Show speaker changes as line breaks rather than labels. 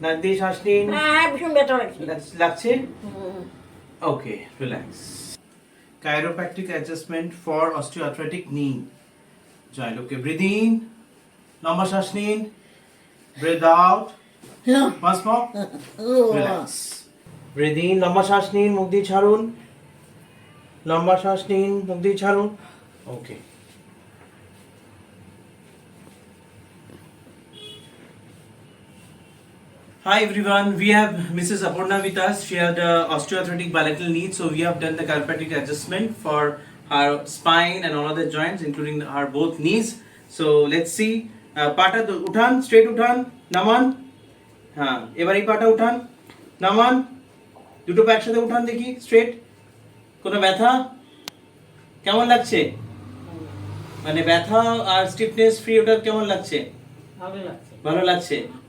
নাক দিয়ে শ্বাস নিন।
হ্যাঁ ভীষণ ব্যথা লাগছে।
লাগছে? Okay, relax. Chiropractic adjustment for osteoarthritic knee. জয়লোকে breathe in, লম্বা শ্বাস নিন, breathe out, once more, relax. Breathe in, লম্বা শ্বাস নিন, মুখ দিয়ে ছাড়ুন, লম্বা শ্বাস নিন, মুখ দিয়ে ছাড়ুন। ওকে। Hi everyone, we have Mrs. Aparna with us. She had osteoarthritic bilateral knee, so we have done the chiropractic adjustment for her spine and all other joints, including her both knees. So let's see. পাটা উঠান, straight উঠান, নামান। হ্যাঁ, এবার এই পাটা উঠান, নামান। দুটো পা একসাথে উঠান দেখি, straight। কোনো ব্যথা? কেমন লাগছে? মানে ব্যথা আর স্টিফনেস ফ্রি ওটা কেমন লাগছে?
ভালো লাগছে।
ভালো লাগছে।